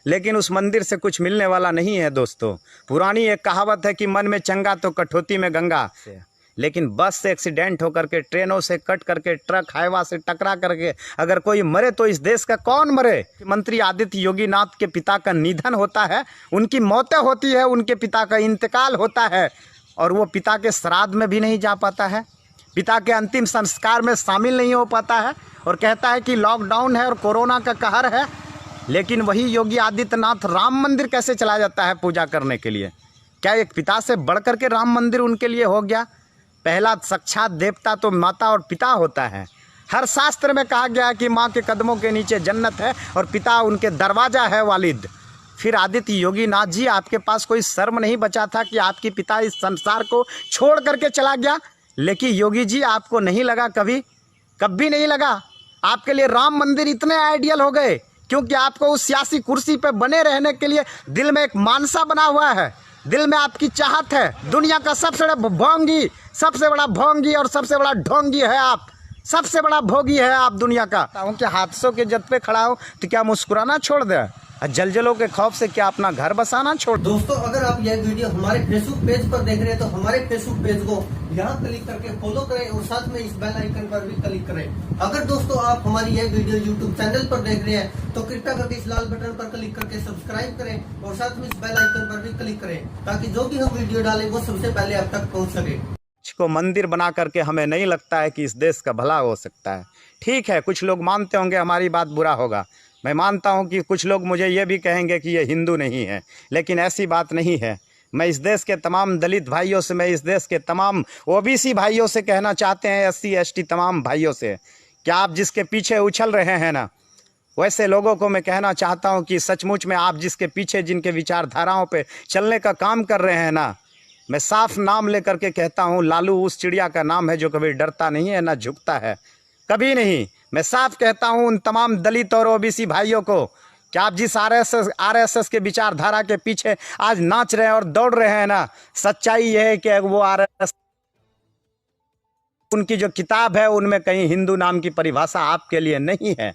लेकिन उस मंदिर से कुछ मिलने वाला नहीं है दोस्तों। पुरानी एक कहावत है कि मन में चंगा तो कठौती में गंगा। लेकिन बस से एक्सीडेंट होकर के, ट्रेनों से कट करके, ट्रक हाईवा से टकरा करके अगर कोई मरे तो इस देश का कौन मरे? मंत्री आदित्य योगीनाथ के पिता का निधन होता है, उनकी मौतें होती है, उनके पिता का इंतकाल होता है और वो पिता के श्राद्ध में भी नहीं जा पाता है, पिता के अंतिम संस्कार में शामिल नहीं हो पाता है और कहता है कि लॉकडाउन है और कोरोना का कहर है। लेकिन वही योगी आदित्यनाथ राम मंदिर कैसे चला जाता है पूजा करने के लिए? क्या एक पिता से बढ़ कर के राम मंदिर उनके लिए हो गया? पहला साक्षात देवता तो माता और पिता होता है। हर शास्त्र में कहा गया है कि माँ के कदमों के नीचे जन्नत है और पिता उनके दरवाज़ा है वालिद। फिर आदित्य योगीनाथ जी, आपके पास कोई शर्म नहीं बचा था कि आपके पिता इस संसार को छोड़ करके चला गया? लेकिन योगी जी, आपको नहीं लगा कभी नहीं लगा आपके लिए राम मंदिर इतने आइडियल हो गए? क्योंकि आपको उस सियासी कुर्सी पे बने रहने के लिए दिल में एक मानसा बना हुआ है, दिल में आपकी चाहत है। दुनिया का सबसे बड़ा भोंगी और सबसे बड़ा ढोंगी है आप, सबसे बड़ा भोगी है आप दुनिया का। कि हादसों के जद पे खड़ा हो तो क्या मुस्कुराना छोड़ दे? जलजलों के खौफ से क्या अपना घर बसाना छोड़? दोस्तों, अगर आप यह वीडियो हमारे फेसबुक पेज पर देख रहे हैं तो हमारे फेसबुक पेज को यहाँ क्लिक करके फॉलो करें और साथ में इस बेल आइकन पर भी क्लिक करें। अगर दोस्तों आप हमारी यह वीडियो यूट्यूब चैनल पर देख रहे हैं तो कृपया करके इस लाल बटन पर क्लिक करके सब्सक्राइब करें और साथ में इस बेल आइकन पर भी क्लिक करें ताकि जो भी हम वीडियो डालें वो सबसे पहले आप तक पहुँच सके। को मंदिर बना करके हमें नहीं लगता है कि इस देश का भला हो सकता है। ठीक है, कुछ लोग मानते होंगे हमारी बात बुरा होगा, मैं मानता हूं कि कुछ लोग मुझे ये भी कहेंगे कि ये हिंदू नहीं है, लेकिन ऐसी बात नहीं है। मैं इस देश के तमाम दलित भाइयों से, मैं इस देश के तमाम ओबीसी भाइयों से कहना चाहते हैं, SC ST तमाम भाइयों से, कि आप जिसके पीछे उछल रहे हैं ना, वैसे लोगों को मैं कहना चाहता हूं कि सचमुच में आप जिसके पीछे, जिनके विचारधाराओं पे चलने का काम कर रहे हैं ना, मैं साफ नाम लेकर के कहता हूं, लालू उस चिड़िया का नाम है जो कभी डरता नहीं है ना झुकता है, कभी नहीं। मैं साफ कहता हूं उन तमाम दलित और ओबीसी भाइयों को कि आप जिस RSS के विचारधारा के पीछे आज नाच रहे हैं और दौड़ रहे हैं ना, सच्चाई यह है कि वो RSS, उनकी जो किताब है उनमें कहीं हिंदू नाम की परिभाषा आपके लिए नहीं है।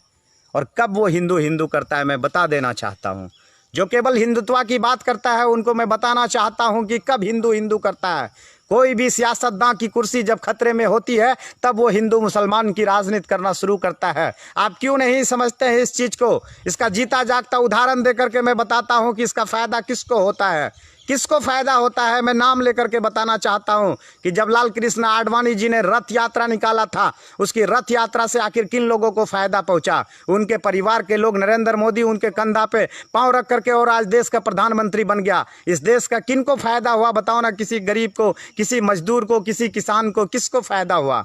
और कब वो हिंदू करता है मैं बता देना चाहता हूँ। जो केवल हिंदुत्व की बात करता है उनको मैं बताना चाहता हूं कि कब हिंदू करता है। कोई भी सियासतदान की कुर्सी जब खतरे में होती है तब वो हिंदू मुसलमान की राजनीति करना शुरू करता है। आप क्यों नहीं समझते हैं इस चीज़ को? इसका जीता जागता उदाहरण देकर के मैं बताता हूं कि इसका फ़ायदा किसको होता है, किसको फ़ायदा होता है। मैं नाम लेकर के बताना चाहता हूं कि जब लाल कृष्ण आडवाणी जी ने रथ यात्रा निकाला था, उसकी रथ यात्रा से आखिर किन लोगों को फ़ायदा पहुंचा? उनके परिवार के लोग। नरेंद्र मोदी उनके कंधा पे पांव रख करके और आज देश का प्रधानमंत्री बन गया। इस देश का किन को फ़ायदा हुआ बताओ ना? किसी गरीब को, किसी मजदूर को, किसी किसान को, किसको फ़ायदा हुआ?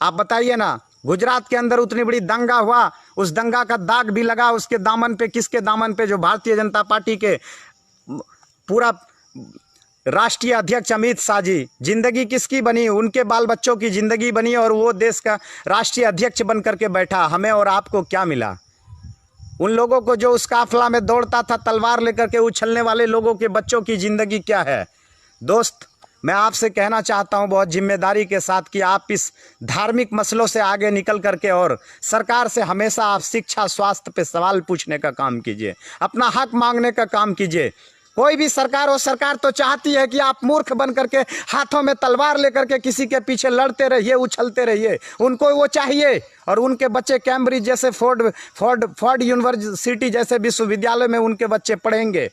आप बताइए ना। गुजरात के अंदर उतनी बड़ी दंगा हुआ, उस दंगा का दाग भी लगा उसके दामन पे। किसके दामन पे? जो भारतीय जनता पार्टी के पूरा राष्ट्रीय अध्यक्ष अमित शाह जी। जिंदगी किसकी बनी? उनके बाल बच्चों की जिंदगी बनी और वो देश का राष्ट्रीय अध्यक्ष बन करके बैठा। हमें और आपको क्या मिला? उन लोगों को जो उस काफिला में दौड़ता था तलवार लेकर के, उछलने वाले लोगों के बच्चों की जिंदगी क्या है? दोस्त, मैं आपसे कहना चाहता हूं बहुत जिम्मेदारी के साथ कि आप इस धार्मिक मसलों से आगे निकल करके और सरकार से हमेशा आप शिक्षा, स्वास्थ्य पे सवाल पूछने का काम कीजिए, अपना हक मांगने का काम कीजिए। कोई भी सरकार हो, सरकार तो चाहती है कि आप मूर्ख बन करके हाथों में तलवार लेकर के किसी के पीछे लड़ते रहिए, उछलते रहिए। उनको वो चाहिए और उनके बच्चे कैम्ब्रिज जैसे, फोर्ड यूनिवर्सिटी जैसे विश्वविद्यालय में उनके बच्चे पढ़ेंगे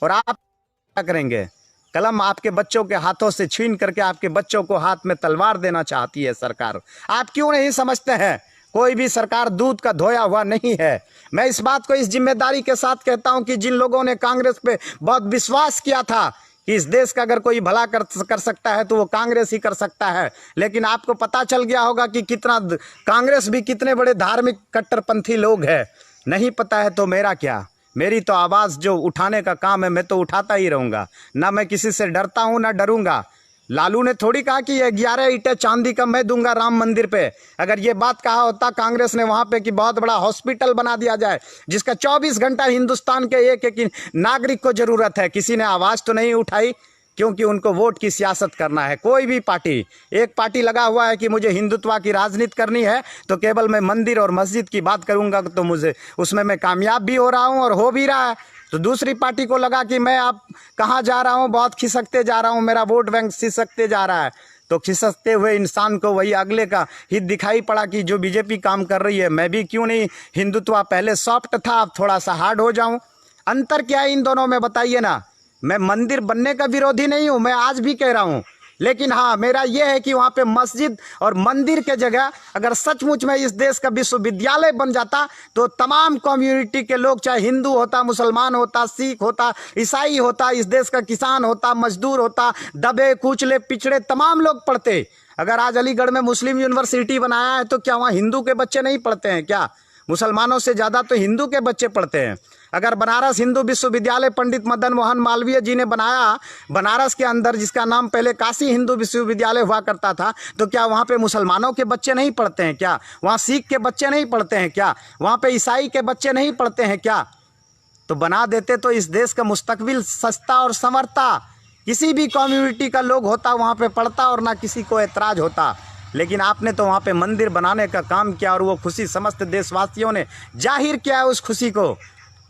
और आप क्या करेंगे? कलम आपके बच्चों के हाथों से छीन करके आपके बच्चों को हाथ में तलवार देना चाहती है सरकार। आप क्यों नहीं समझते हैं? कोई भी सरकार दूध का धोया हुआ नहीं है। मैं इस बात को इस जिम्मेदारी के साथ कहता हूं कि जिन लोगों ने कांग्रेस पे बहुत विश्वास किया था कि इस देश का अगर कोई भला कर सकता है तो वो कांग्रेस ही कर सकता है, लेकिन आपको पता चल गया होगा कि कितना कांग्रेस भी कितने बड़े धार्मिक कट्टरपंथी लोग हैं। नहीं पता है तो मेरा क्या? मेरी तो आवाज़ जो उठाने का काम है मैं तो उठाता ही रहूँगा। ना मैं किसी से डरता हूँ ना डरूंगा। लालू ने थोड़ी कहा कि 11 ईंटें चांदी का मैं दूंगा राम मंदिर पे। अगर ये बात कहा होता कांग्रेस ने वहां पे कि बहुत बड़ा हॉस्पिटल बना दिया जाए जिसका 24 घंटा हिंदुस्तान के एक नागरिक को जरूरत है, किसी ने आवाज़ तो नहीं उठाई, क्योंकि उनको वोट की सियासत करना है। कोई भी पार्टी, एक पार्टी लगा हुआ है कि मुझे हिंदुत्व की राजनीति करनी है तो केवल मैं मंदिर और मस्जिद की बात करूंगा तो मुझे उसमें मैं कामयाब भी हो रहा हूं और हो भी रहा है। तो दूसरी पार्टी को लगा कि मैं अब कहाँ जा रहा हूँ, बहुत खिसकते जा रहा हूँ, मेरा वोट बैंक खिसकते जा रहा है। तो खिसकते हुए इंसान को वही अगले का हित दिखाई पड़ा कि जो बीजेपी काम कर रही है, मैं भी क्यों नहीं हिंदुत्व पहले सॉफ्ट था, अब थोड़ा सा हार्ड हो जाऊं। अंतर क्या है इन दोनों में, बताइए ना। मैं मंदिर बनने का विरोधी नहीं हूं, मैं आज भी कह रहा हूं, लेकिन हाँ मेरा यह है कि वहाँ पे मस्जिद और मंदिर के जगह अगर सचमुच में इस देश का विश्वविद्यालय बन जाता तो तमाम कम्युनिटी के लोग, चाहे हिंदू होता, मुसलमान होता, सिख होता, ईसाई होता, इस देश का किसान होता, मजदूर होता, दबे कुचले पिछड़े तमाम लोग पढ़ते। अगर आज अलीगढ़ में मुस्लिम यूनिवर्सिटी बनाया है तो क्या वहाँ हिंदू के बच्चे नहीं पढ़ते हैं क्या? मुसलमानों से ज़्यादा तो हिंदू के बच्चे पढ़ते हैं। अगर बनारस हिंदू विश्वविद्यालय पंडित मदन मोहन मालवीय जी ने बनाया बनारस के अंदर, जिसका नाम पहले काशी हिंदू विश्वविद्यालय हुआ करता था, तो क्या वहाँ पे मुसलमानों के बच्चे नहीं पढ़ते हैं क्या? वहाँ सिख के बच्चे नहीं पढ़ते हैं क्या? वहाँ पे ईसाई के बच्चे नहीं पढ़ते हैं क्या? तो बना देते तो इस देश का मुस्तकबिल सस्ता और संवरता, किसी भी कम्युनिटी का लोग होता वहाँ पे पढ़ता और ना किसी को एतराज़ होता। लेकिन आपने तो वहाँ पे मंदिर बनाने का काम किया और वो खुशी समस्त देशवासियों ने जाहिर किया है उस खुशी को।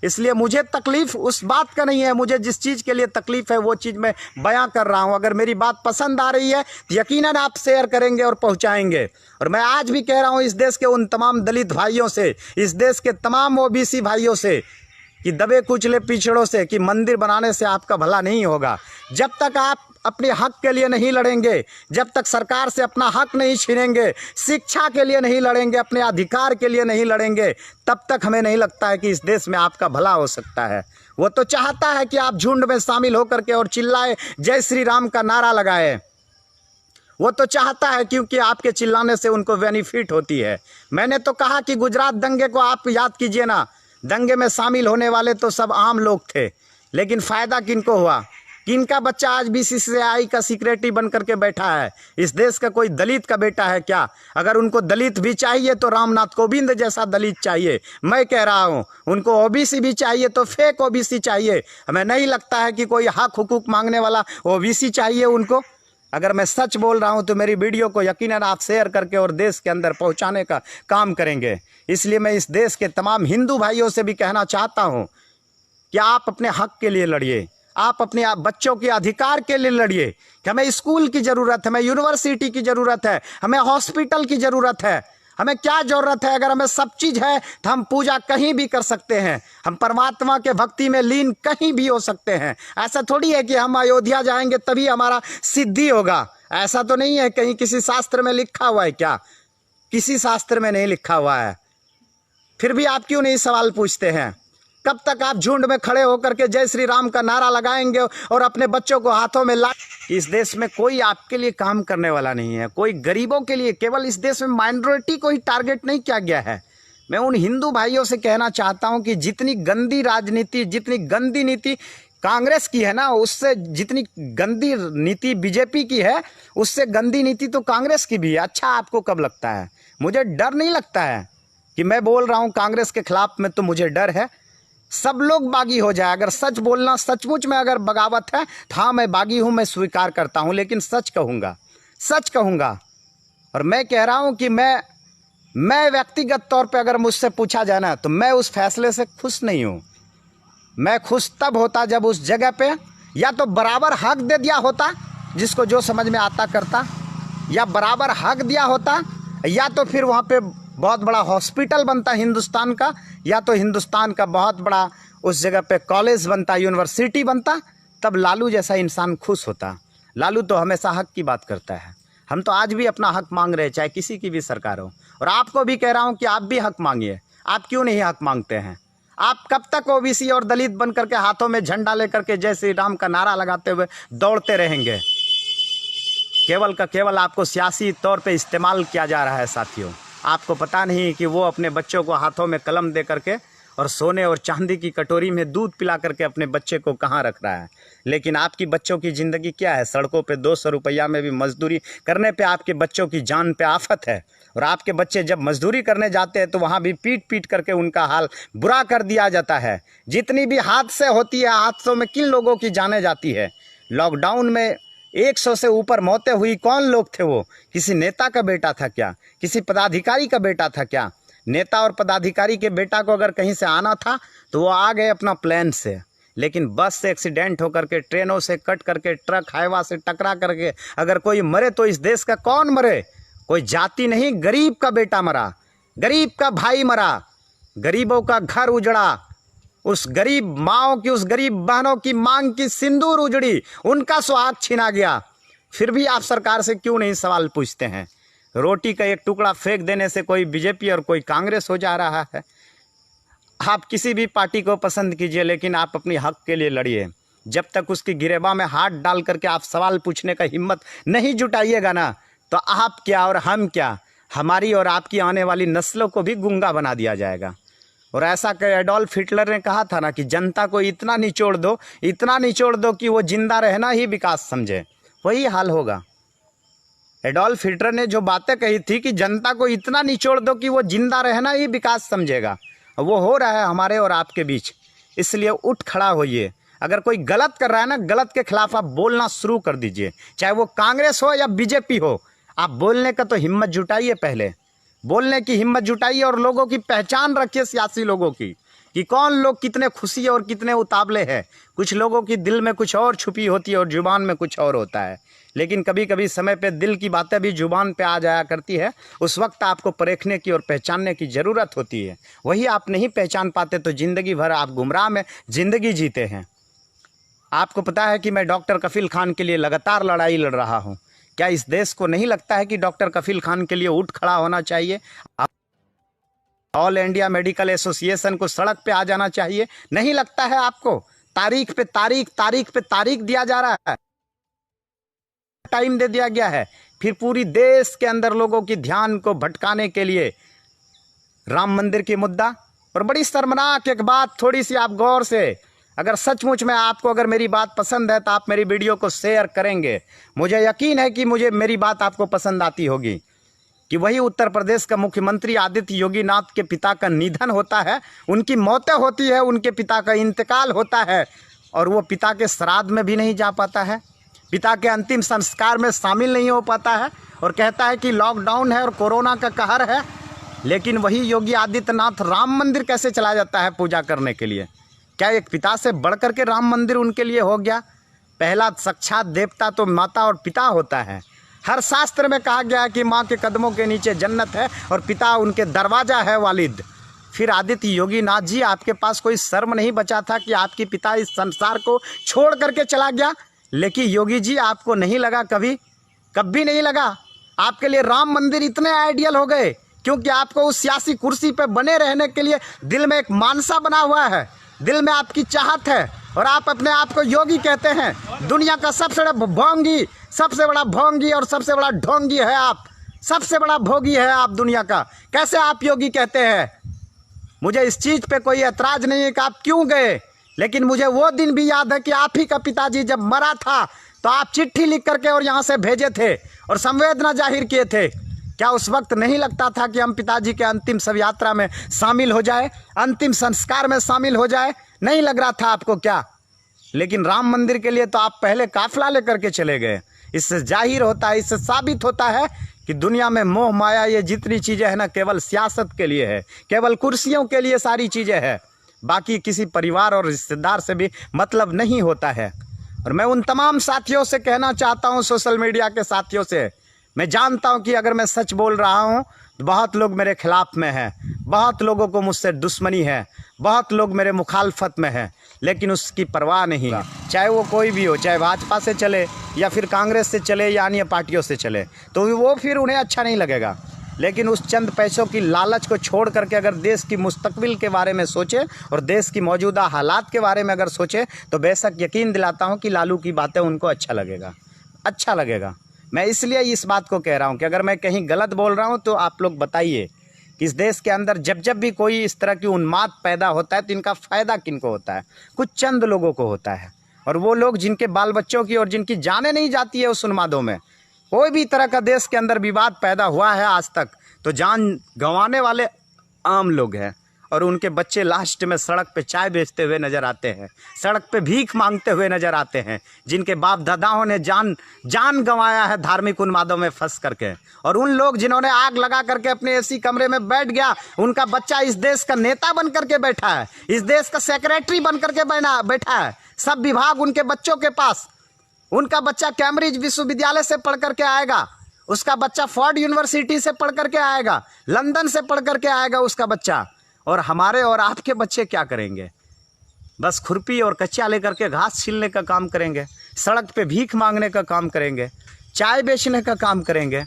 इसलिए मुझे तकलीफ़ उस बात का नहीं है, मुझे जिस चीज़ के लिए तकलीफ़ है वो चीज़ मैं बयां कर रहा हूं। अगर मेरी बात पसंद आ रही है तो यकीनन आप शेयर करेंगे और पहुंचाएंगे। और मैं आज भी कह रहा हूं इस देश के उन तमाम दलित भाइयों से, इस देश के तमाम ओबीसी भाइयों से, कि दबे कुचले पिछड़ों से, कि मंदिर बनाने से आपका भला नहीं होगा। जब तक आप अपने हक के लिए नहीं लड़ेंगे, जब तक सरकार से अपना हक नहीं छीनेंगे, शिक्षा के लिए नहीं लड़ेंगे, अपने अधिकार के लिए नहीं लड़ेंगे, तब तक हमें नहीं लगता है कि इस देश में आपका भला हो सकता है। वो तो चाहता है कि आप झुंड में शामिल होकर के और चिल्लाए, जय श्री राम का नारा लगाए। वो तो चाहता है, क्योंकि आपके चिल्लाने से उनको बेनिफिट होती है। मैंने तो कहा कि गुजरात दंगे को आप याद कीजिए ना, दंगे में शामिल होने वाले तो सब आम लोग थे, लेकिन फ़ायदा किनको हुआ? किनका बच्चा आज बीसीसीआई का सेक्रेटरी बन करके बैठा है? इस देश का कोई दलित का बेटा है क्या? अगर उनको दलित भी चाहिए तो रामनाथ कोविंद जैसा दलित चाहिए। मैं कह रहा हूँ उनको ओबीसी भी चाहिए तो फेक ओबीसी चाहिए। हमें नहीं लगता है कि कोई हक हुकूक मांगने वाला ओबीसी चाहिए उनको। अगर मैं सच बोल रहा हूं तो मेरी वीडियो को यकीनन आप शेयर करके और देश के अंदर पहुंचाने का काम करेंगे। इसलिए मैं इस देश के तमाम हिंदू भाइयों से भी कहना चाहता हूं कि आप अपने हक के लिए लड़िए, आप अपने बच्चों के अधिकार के लिए लड़िए। कि हमें स्कूल की ज़रूरत है, हमें यूनिवर्सिटी की ज़रूरत है, हमें हॉस्पिटल की ज़रूरत है, हमें क्या ज़रूरत है? अगर हमें सब चीज़ है तो हम पूजा कहीं भी कर सकते हैं, हम परमात्मा के भक्ति में लीन कहीं भी हो सकते हैं। ऐसा थोड़ी है कि हम अयोध्या जाएंगे तभी हमारा सिद्धि होगा। ऐसा तो नहीं है, कहीं किसी शास्त्र में लिखा हुआ है क्या? किसी शास्त्र में नहीं लिखा हुआ है। फिर भी आप क्यों नहीं सवाल पूछते हैं? कब तक आप झुंड में खड़े होकर के जय श्री राम का नारा लगाएंगे और अपने बच्चों को हाथों में ला? इस देश में कोई आपके लिए काम करने वाला नहीं है, कोई गरीबों के लिए। केवल इस देश में माइनॉरिटी को ही टारगेट नहीं किया गया है। मैं उन हिंदू भाइयों से कहना चाहता हूं कि जितनी गंदी राजनीति, जितनी गंदी नीति कांग्रेस की है ना, उससे जितनी गंदी नीति बीजेपी की है, उससे गंदी नीति तो कांग्रेस की भी है। अच्छा आपको कब लगता है? मुझे डर नहीं लगता है कि मैं बोल रहा हूँ कांग्रेस के खिलाफ में, तो मुझे डर है सब लोग बागी हो जाए। अगर सच बोलना, सचमुच में अगर बगावत है तो हाँ मैं बागी हूँ, मैं स्वीकार करता हूँ, लेकिन सच कहूँगा, सच कहूँगा। और मैं कह रहा हूँ कि मैं व्यक्तिगत तौर पे अगर मुझसे पूछा जाए ना, तो मैं उस फैसले से खुश नहीं हूँ। मैं खुश तब होता जब उस जगह पे या तो बराबर हक दे दिया होता, जिसको जो समझ में आता करता, या बराबर हक दिया होता, या तो फिर वहाँ पे बहुत बड़ा हॉस्पिटल बनता हिंदुस्तान का, या तो हिंदुस्तान का बहुत बड़ा उस जगह पे कॉलेज बनता, यूनिवर्सिटी बनता। तब लालू जैसा इंसान खुश होता। लालू तो हमेशा हक की बात करता है। हम तो आज भी अपना हक मांग रहे हैं, चाहे किसी की भी सरकार हो। और आपको भी कह रहा हूँ कि आप भी हक मांगिए। आप क्यों नहीं हक मांगते हैं? आप कब तक ओबीसी और दलित बन करके हाथों में झंडा लेकर के जय श्री राम का नारा लगाते हुए दौड़ते रहेंगे? केवल का केवल आपको सियासी तौर पे इस्तेमाल किया जा रहा है साथियों। आपको पता नहीं कि वो अपने बच्चों को हाथों में कलम दे करके और सोने और चांदी की कटोरी में दूध पिला करके अपने बच्चे को कहाँ रख रहा है। लेकिन आपकी बच्चों की ज़िंदगी क्या है? सड़कों पे 200 रुपया में भी मजदूरी करने पे आपके बच्चों की जान पे आफत है। और आपके बच्चे जब मजदूरी करने जाते हैं तो वहाँ भी पीट पीट करके उनका हाल बुरा कर दिया जाता है। जितनी भी हादसे होती है, हादसों में किन लोगों की जानें जाती है? लॉकडाउन में 100 से ऊपर मौतें हुई। कौन लोग थे वो? किसी नेता का बेटा था क्या? किसी पदाधिकारी का बेटा था क्या? नेता और पदाधिकारी के बेटा को अगर कहीं से आना था तो वो आ गए अपना प्लेन से, लेकिन बस से एक्सीडेंट होकर के, ट्रेनों से कट करके, ट्रक हाईवा से टकरा करके अगर कोई मरे तो इस देश का कौन मरे? कोई जाति नहीं, गरीब का बेटा मरा, गरीब का भाई मरा, गरीबों का घर उजड़ा, उस गरीब माओ की, उस गरीब बहनों की मांग की सिंदूर उजड़ी, उनका सुहाग छीना गया। फिर भी आप सरकार से क्यों नहीं सवाल पूछते हैं? रोटी का एक टुकड़ा फेंक देने से कोई बीजेपी और कोई कांग्रेस हो जा रहा है। आप किसी भी पार्टी को पसंद कीजिए, लेकिन आप अपनी हक के लिए लड़िए। जब तक उसकी गिरेबा में हाथ डाल करके आप सवाल पूछने का हिम्मत नहीं जुटाइएगा ना, तो आप क्या और हम क्या, हमारी और आपकी आने वाली नस्लों को भी गूंगा बना दिया जाएगा। और ऐसा कि एडोल्फ हिटलर ने कहा था ना कि जनता को इतना निचोड़ दो, इतना निचोड़ दो कि वो जिंदा रहना ही विकास समझे। वही हाल होगा। एडोल्फ हिटलर ने जो बातें कही थी कि जनता को इतना निचोड़ दो कि वो जिंदा रहना ही विकास समझेगा, वो हो रहा है हमारे और आपके बीच। इसलिए उठ खड़ा होइए। अगर कोई गलत कर रहा है ना, गलत के खिलाफ आप बोलना शुरू कर दीजिए, चाहे वो कांग्रेस हो या बीजेपी हो। आप बोलने का तो हिम्मत जुटाइए, पहले बोलने की हिम्मत जुटाइए और लोगों की पहचान रखिए, सियासी लोगों की, कि कौन लोग कितने खुशी और कितने उतावले हैं। कुछ लोगों की दिल में कुछ और छुपी होती है और जुबान में कुछ और होता है। लेकिन कभी कभी समय पे दिल की बातें भी जुबान पे आ जाया करती है। उस वक्त आपको परखने की और पहचानने की ज़रूरत होती है। वही आप नहीं पहचान पाते तो ज़िंदगी भर आप गुमराह में ज़िंदगी जीते हैं। आपको पता है कि मैं डॉक्टर कफील खान के लिए लगातार लड़ाई लड़ रहा हूँ। क्या इस देश को नहीं लगता है कि डॉक्टर कफील खान के लिए उठ खड़ा होना चाहिए? ऑल इंडिया मेडिकल एसोसिएशन को सड़क पे आ जाना चाहिए? नहीं लगता है आपको? तारीख पे तारीख, तारीख पे तारीख दिया जा रहा है, टाइम दे दिया गया है। फिर पूरी देश के अंदर लोगों की ध्यान को भटकाने के लिए राम मंदिर की मुद्दा। और बड़ी शर्मनाक एक बात, थोड़ी सी आप गौर से, अगर सचमुच में आपको अगर मेरी बात पसंद है तो आप मेरी वीडियो को शेयर करेंगे। मुझे यकीन है कि मेरी बात आपको पसंद आती होगी। कि वही उत्तर प्रदेश का मुख्यमंत्री आदित्य योगी नाथ के पिता का निधन होता है, उनकी मौतें होती है, उनके पिता का इंतकाल होता है और वो पिता के श्राद्ध में भी नहीं जा पाता है, पिता के अंतिम संस्कार में शामिल नहीं हो पाता है और कहता है कि लॉकडाउन है और कोरोना का कहर है। लेकिन वही योगी आदित्यनाथ राम मंदिर कैसे चला जाता है पूजा करने के लिए? क्या एक पिता से बढ़कर के राम मंदिर उनके लिए हो गया? पहला साक्षात देवता तो माता और पिता होता है। हर शास्त्र में कहा गया है कि माँ के कदमों के नीचे जन्नत है और पिता उनके दरवाज़ा है वालिद। फिर आदित्य योगी नाथ जी, आपके पास कोई शर्म नहीं बचा था कि आपके पिता इस संसार को छोड़ करके चला गया? लेकिन योगी जी, आपको नहीं लगा कभी नहीं लगा? आपके लिए राम मंदिर इतने आइडियल हो गए क्योंकि आपको उस सियासी कुर्सी पे बने रहने के लिए दिल में एक मानसा बना हुआ है, दिल में आपकी चाहत है और आप अपने आप को योगी कहते हैं। दुनिया का सबसे बड़ा भोंगी, सबसे बड़ा भोंगी और सबसे बड़ा ढोंगी है आप, सबसे बड़ा भोगी है आप दुनिया का। कैसे आप योगी कहते हैं? मुझे इस चीज़ पे कोई ऐतराज़ नहीं है कि आप क्यों गए, लेकिन मुझे वो दिन भी याद है कि आप ही का पिताजी जब मरा था तो आप चिट्ठी लिख करके और यहाँ से भेजे थे और संवेदना जाहिर किए थे। क्या उस वक्त नहीं लगता था कि हम पिताजी के अंतिम शव यात्रा में शामिल हो जाए, अंतिम संस्कार में शामिल हो जाए? नहीं लग रहा था आपको क्या? लेकिन राम मंदिर के लिए तो आप पहले काफिला लेकर के चले गए। इससे जाहिर होता है, इससे साबित होता है कि दुनिया में मोह माया ये जितनी चीज़ें हैं ना, केवल सियासत के लिए है, केवल कुर्सियों के लिए सारी चीज़ें हैं। बाकी किसी परिवार और रिश्तेदार से भी मतलब नहीं होता है। और मैं उन तमाम साथियों से कहना चाहता हूँ, सोशल मीडिया के साथियों से, मैं जानता हूँ कि अगर मैं सच बोल रहा हूँ तो बहुत लोग मेरे खिलाफ में हैं, बहुत लोगों को मुझसे दुश्मनी है, बहुत लोग मेरे मुखालफत में हैं, लेकिन उसकी परवाह नहीं। चाहे वो कोई भी हो, चाहे भाजपा से चले या फिर कांग्रेस से चले या अन्य पार्टियों से चले, तो वो फिर उन्हें अच्छा नहीं लगेगा। लेकिन उस चंद पैसों की लालच को छोड़ करके अगर देश की मुस्तकबिल के बारे में सोचे और देश की मौजूदा हालात के बारे में अगर सोचे, तो बेशक यकीन दिलाता हूँ कि लालू की बातें उनको अच्छा लगेगा। मैं इसलिए इस बात को कह रहा हूँ कि अगर मैं कहीं गलत बोल रहा हूँ तो आप लोग बताइए कि इस देश के अंदर जब भी कोई इस तरह की उन्माद पैदा होता है तो इनका फ़ायदा किनको होता है? कुछ चंद लोगों को होता है। और वो लोग जिनके बाल बच्चों की और जिनकी जानें नहीं जाती है उस उन्मादों में। कोई भी तरह का देश के अंदर विवाद पैदा हुआ है आज तक, तो जान गंवाने वाले आम लोग हैं। और उनके बच्चे लास्ट में सड़क पे चाय बेचते हुए नज़र आते हैं, सड़क पे भीख मांगते हुए नज़र आते हैं, जिनके बाप दादाओं ने जान गंवाया है धार्मिक उन्मादों में फंस करके। और उन लोग जिन्होंने आग लगा करके अपने एसी कमरे में बैठ गया, उनका बच्चा इस देश का नेता बन करके बैठा है, इस देश का सेक्रेटरी बन करके बैठा है, सब विभाग उनके बच्चों के पास। उनका बच्चा कैम्ब्रिज विश्वविद्यालय से पढ़ करके आएगा, उसका बच्चा फोर्ड यूनिवर्सिटी से पढ़ करके आएगा, लंदन से पढ़ करके आएगा उसका बच्चा। और हमारे और आपके बच्चे क्या करेंगे? बस खुरपी और कच्चा लेकर के घास छीलने का काम करेंगे, सड़क पे भीख मांगने का काम करेंगे, चाय बेचने का काम करेंगे।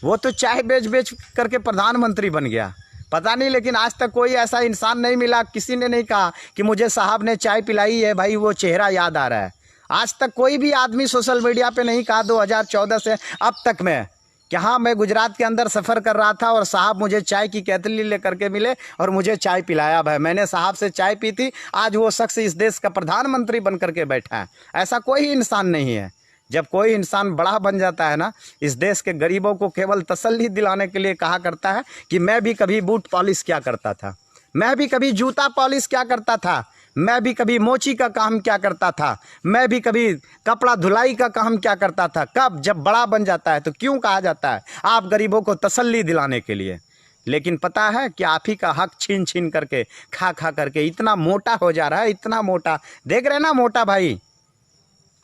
वो तो चाय बेच करके प्रधानमंत्री बन गया, पता नहीं, लेकिन आज तक कोई ऐसा इंसान नहीं मिला, किसी ने नहीं कहा कि मुझे साहब ने चाय पिलाई है भाई, वो चेहरा याद आ रहा है। आज तक कोई भी आदमी सोशल मीडिया पे नहीं कहा 2014 से अब तक में कि हाँ मैं गुजरात के अंदर सफ़र कर रहा था और साहब मुझे चाय की केतली ले करके मिले और मुझे चाय पिलाया भाई, मैंने साहब से चाय पी थी, आज वो शख्स इस देश का प्रधानमंत्री बन करके बैठा है। ऐसा कोई इंसान नहीं है। जब कोई इंसान बड़ा बन जाता है ना, इस देश के गरीबों को केवल तसल्ली दिलाने के लिए कहा करता है कि मैं भी कभी बूट पॉलिश क्या करता था, मैं भी कभी जूता पॉलिश क्या करता था, मैं भी कभी मोची का काम क्या करता था, मैं भी कभी कपड़ा धुलाई का काम क्या करता था। कब? जब बड़ा बन जाता है तो क्यों कहा जाता है? आप गरीबों को तसल्ली दिलाने के लिए। लेकिन पता है कि आप ही का हक छीन छीन करके खा करके इतना मोटा हो जा रहा है, इतना मोटा। देख रहे हैं ना मोटा भाई,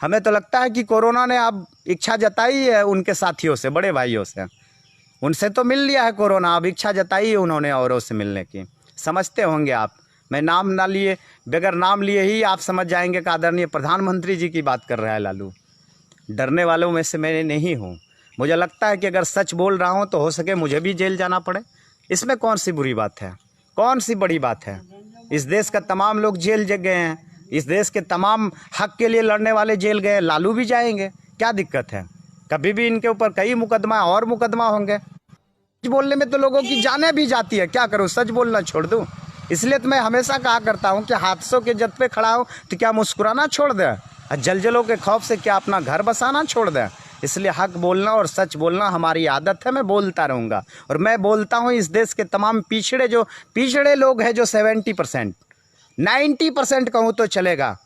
हमें तो लगता है कि कोरोना ने अब इच्छा जताई है उनके साथियों से, बड़े भाइयों से, उनसे तो मिल लिया है कोरोना, अब इच्छा जताई है उन्होंने औरों से मिलने की। समझते होंगे आप, मैं नाम ना लिए, बगैर नाम लिए ही आप समझ जाएंगे कि आदरणीय प्रधानमंत्री जी की बात कर रहा है लालू। डरने वालों में से मैं नहीं हूँ। मुझे लगता है कि अगर सच बोल रहा हूँ तो हो सके मुझे भी जेल जाना पड़े, इसमें कौन सी बुरी बात है, कौन सी बड़ी बात है? इस देश का तमाम लोग जेल गए हैं, इस देश के तमाम हक के लिए लड़ने वाले जेल गए, लालू भी जाएंगे, क्या दिक्कत है? कभी भी इनके ऊपर कई मुकदमा और मुकदमा होंगे। सच बोलने में तो लोगों की जानें भी जाती है, क्या करूँ, सच बोलना छोड़ दूँ? इसलिए तो मैं हमेशा कहा करता हूँ कि हादसों के जद पे खड़ा हो तो क्या मुस्कुराना छोड़ दे, और जलजलों के खौफ से क्या अपना घर बसाना छोड़ दे। इसलिए हक बोलना और सच बोलना हमारी आदत है, मैं बोलता रहूँगा। और मैं बोलता हूँ इस देश के तमाम पिछड़े लोग हैं, जो 70%, 90% कहूँ तो चलेगा,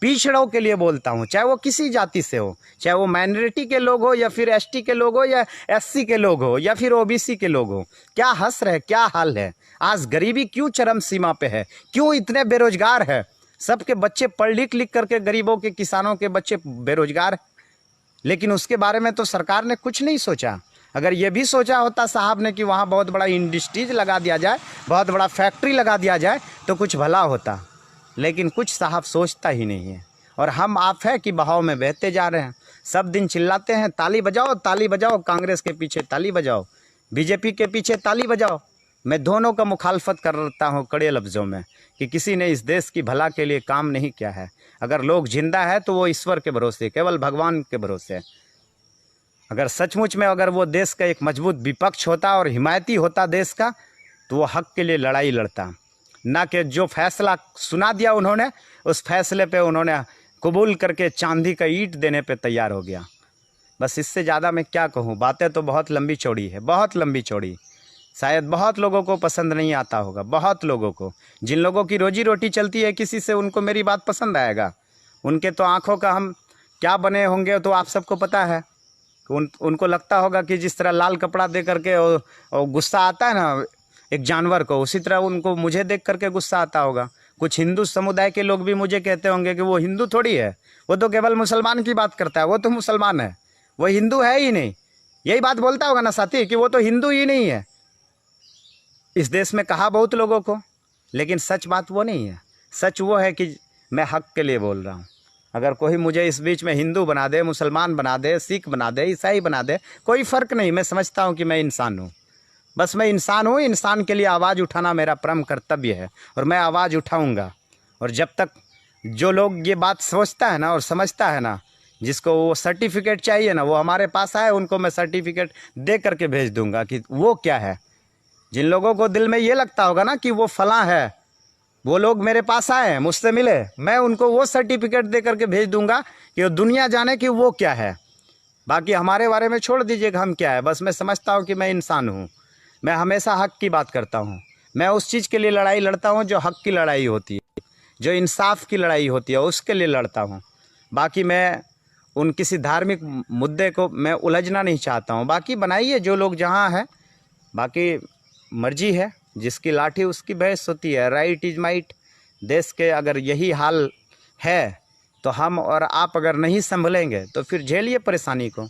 पिछड़ों के लिए बोलता हूँ, चाहे वो किसी जाति से हो, चाहे वो माइनॉरिटी के लोग हो या फिर एसटी के लोग हो या एससी के लोग हो या फिर ओबीसी के लोग हो। क्या हंस रहे, क्या हाल है? आज गरीबी क्यों चरम सीमा पे है, क्यों इतने बेरोजगार है? सबके बच्चे पढ़ लिख करके, गरीबों के, किसानों के बच्चे बेरोजगार हैं। लेकिन उसके बारे में तो सरकार ने कुछ नहीं सोचा। अगर ये भी सोचा होता साहब ने कि वहाँ बहुत बड़ा इंडस्ट्रीज लगा दिया जाए, बहुत बड़ा फैक्ट्री लगा दिया जाए तो कुछ भला होता, लेकिन कुछ साहब सोचता ही नहीं है। और हम आप है कि बहाव में बहते जा रहे हैं। सब दिन चिल्लाते हैं ताली बजाओ, ताली बजाओ, कांग्रेस के पीछे ताली बजाओ, बीजेपी के पीछे ताली बजाओ। मैं दोनों का मुखालफत करता हूँ कड़े लफ्ज़ों में कि किसी ने इस देश की भला के लिए काम नहीं किया है। अगर लोग जिंदा है तो वो ईश्वर के भरोसे, केवल भगवान के भरोसे। अगर सचमुच में अगर वो देश का एक मजबूत विपक्ष होता और हिमायती होता देश का, तो वो हक के लिए लड़ाई लड़ता, ना कि जो फैसला सुना दिया उन्होंने, उस फैसले पे उन्होंने कबूल करके चांदी का ईंट देने पे तैयार हो गया। बस इससे ज़्यादा मैं क्या कहूँ, बातें तो बहुत लंबी चौड़ी है, बहुत लंबी चौड़ी। शायद बहुत लोगों को पसंद नहीं आता होगा, बहुत लोगों को, जिन लोगों की रोजी रोटी चलती है किसी से, उनको मेरी बात पसंद आएगा। उनके तो आँखों का हम क्या बने होंगे तो आप सबको पता है। उनको लगता होगा कि जिस तरह लाल कपड़ा दे करके और गुस्सा आता है ना एक जानवर को, उसी तरह उनको मुझे देख करके गुस्सा आता होगा। कुछ हिंदू समुदाय के लोग भी मुझे कहते होंगे कि वो हिंदू थोड़ी है, वो तो केवल मुसलमान की बात करता है, वो तो मुसलमान है, वो हिंदू है ही नहीं। यही बात बोलता होगा ना साथी कि वो तो हिंदू ही नहीं है। इस देश में कहा बहुत लोगों को, लेकिन सच बात वो नहीं है। सच वो है कि मैं हक के लिए बोल रहा हूँ। अगर कोई मुझे इस बीच में हिंदू बना दे, मुसलमान बना दे, सिख बना दे, ईसाई बना दे, कोई फ़र्क नहीं। मैं समझता हूँ कि मैं इंसान हूँ, बस मैं इंसान हूँ। इंसान के लिए आवाज़ उठाना मेरा परम कर्तव्य है और मैं आवाज़ उठाऊँगा। और जब तक जो लोग ये बात सोचता है ना और समझता है ना, जिसको वो सर्टिफिकेट चाहिए ना, वो हमारे पास आए, उनको मैं सर्टिफिकेट दे करके भेज दूँगा कि वो क्या है। जिन लोगों को दिल में ये लगता होगा ना कि वो फलां है, वो लोग मेरे पास आए, मुझसे मिले, मैं उनको वो सर्टिफिकेट दे करके भेज दूंगा कि वो दुनिया जाने कि वो क्या है। बाकी हमारे बारे में छोड़ दीजिए कि हम क्या है। बस मैं समझता हूँ कि मैं इंसान हूँ, मैं हमेशा हक की बात करता हूँ, मैं उस चीज़ के लिए लड़ाई लड़ता हूँ जो हक की लड़ाई होती है, जो इंसाफ की लड़ाई होती है, उसके लिए लड़ता हूँ। बाकी मैं उन किसी धार्मिक मुद्दे को मैं उलझना नहीं चाहता हूँ। बाकी बनाइए जो लोग जहाँ है, बाकी मर्जी है, जिसकी लाठी उसकी भैंस होती है। Right is might. देश के अगर यही हाल है तो हम और आप अगर नहीं संभलेंगे तो फिर झेलिए परेशानी को।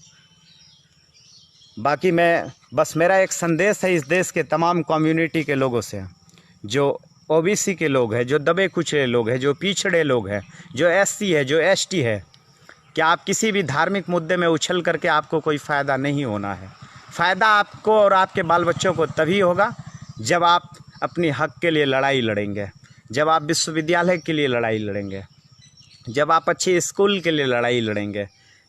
बाकी मैं बस मेरा एक संदेश है इस देश के तमाम कम्युनिटी के लोगों से, जो ओबीसी के लोग हैं, जो दबे कुचले लोग हैं, जो पिछड़े लोग हैं, जो एससी है, जो एसटी है, कि आप किसी भी धार्मिक मुद्दे में उछल करके आपको कोई फ़ायदा नहीं होना है। फ़ायदा आपको और आपके बाल बच्चों को तभी होगा जब आप अपनी हक के लिए लड़ाई लड़ेंगे, जब आप विश्वविद्यालय के लिए लड़ाई लड़ेंगे, जब आप अच्छे स्कूल के लिए लड़ाई लड़ेंगे,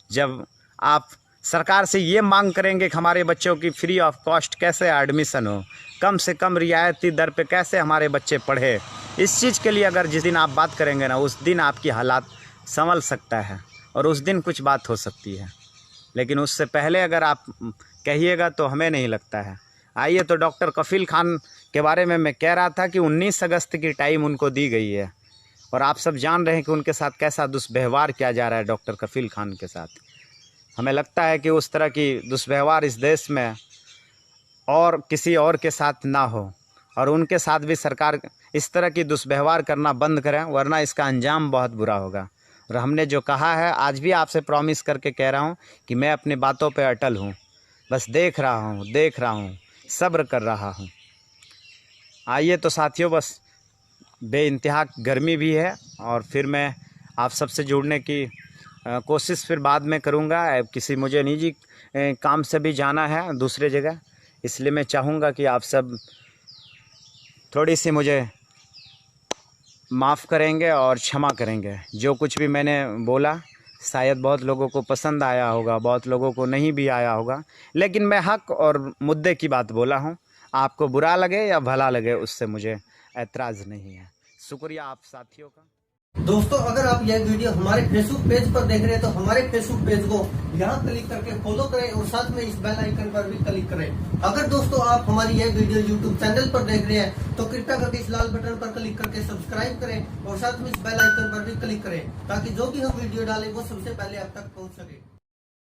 जब आप सरकार से ये मांग करेंगे कि हमारे बच्चों की फ्री ऑफ कॉस्ट कैसे एडमिशन हो, कम से कम रियायती दर पे कैसे हमारे बच्चे पढ़े। इस चीज़ के लिए अगर जिस दिन आप बात करेंगे ना, उस दिन आपकी हालात संभल सकता है और उस दिन कुछ बात हो सकती है। लेकिन उससे पहले अगर आप कहिएगा तो हमें नहीं लगता है। आइए, तो डॉक्टर कफील खान के बारे में मैं कह रहा था कि 19 अगस्त की टाइम उनको दी गई है और आप सब जान रहे हैं कि उनके साथ कैसा दुष्व्यवहार किया जा रहा है डॉक्टर कफील खान के साथ। हमें लगता है कि उस तरह की दुष्व्यवहार इस देश में और किसी और के साथ ना हो, और उनके साथ भी सरकार इस तरह की दुष्व्यवहार करना बंद करें, वरना इसका अंजाम बहुत बुरा होगा। और हमने जो कहा है, आज भी आपसे प्रॉमिस करके कह रहा हूँ कि मैं अपनी बातों पे अटल हूँ। बस देख रहा हूँ, सब्र कर रहा हूँ। आइए तो साथियों, बस बेइंतहा गर्मी भी है और फिर मैं आप सबसे जुड़ने की कोशिश फिर बाद में करूँगा। किसी मुझे निजी काम से भी जाना है दूसरे जगह, इसलिए मैं चाहूँगा कि आप सब थोड़ी सी मुझे माफ़ करेंगे और क्षमा करेंगे। जो कुछ भी मैंने बोला शायद बहुत लोगों को पसंद आया होगा, बहुत लोगों को नहीं भी आया होगा, लेकिन मैं हक और मुद्दे की बात बोला हूँ। आपको बुरा लगे या भला लगे, उससे मुझे ऐतराज़ नहीं है। शुक्रिया आप साथियों का। दोस्तों, अगर आप यह वीडियो हमारे फेसबुक पेज पर देख रहे हैं तो हमारे फेसबुक पेज को यहाँ क्लिक करके फॉलो करें और साथ में इस बेल आइकन पर भी क्लिक करें। अगर दोस्तों आप हमारी यह वीडियो यूट्यूब चैनल पर देख रहे हैं तो कृपया करके इस लाल बटन पर क्लिक करके सब्सक्राइब करें और साथ में इस बेल आइकन पर भी क्लिक करें, ताकि जो भी हम वीडियो डालें वो सबसे पहले आप तक पहुँच सके।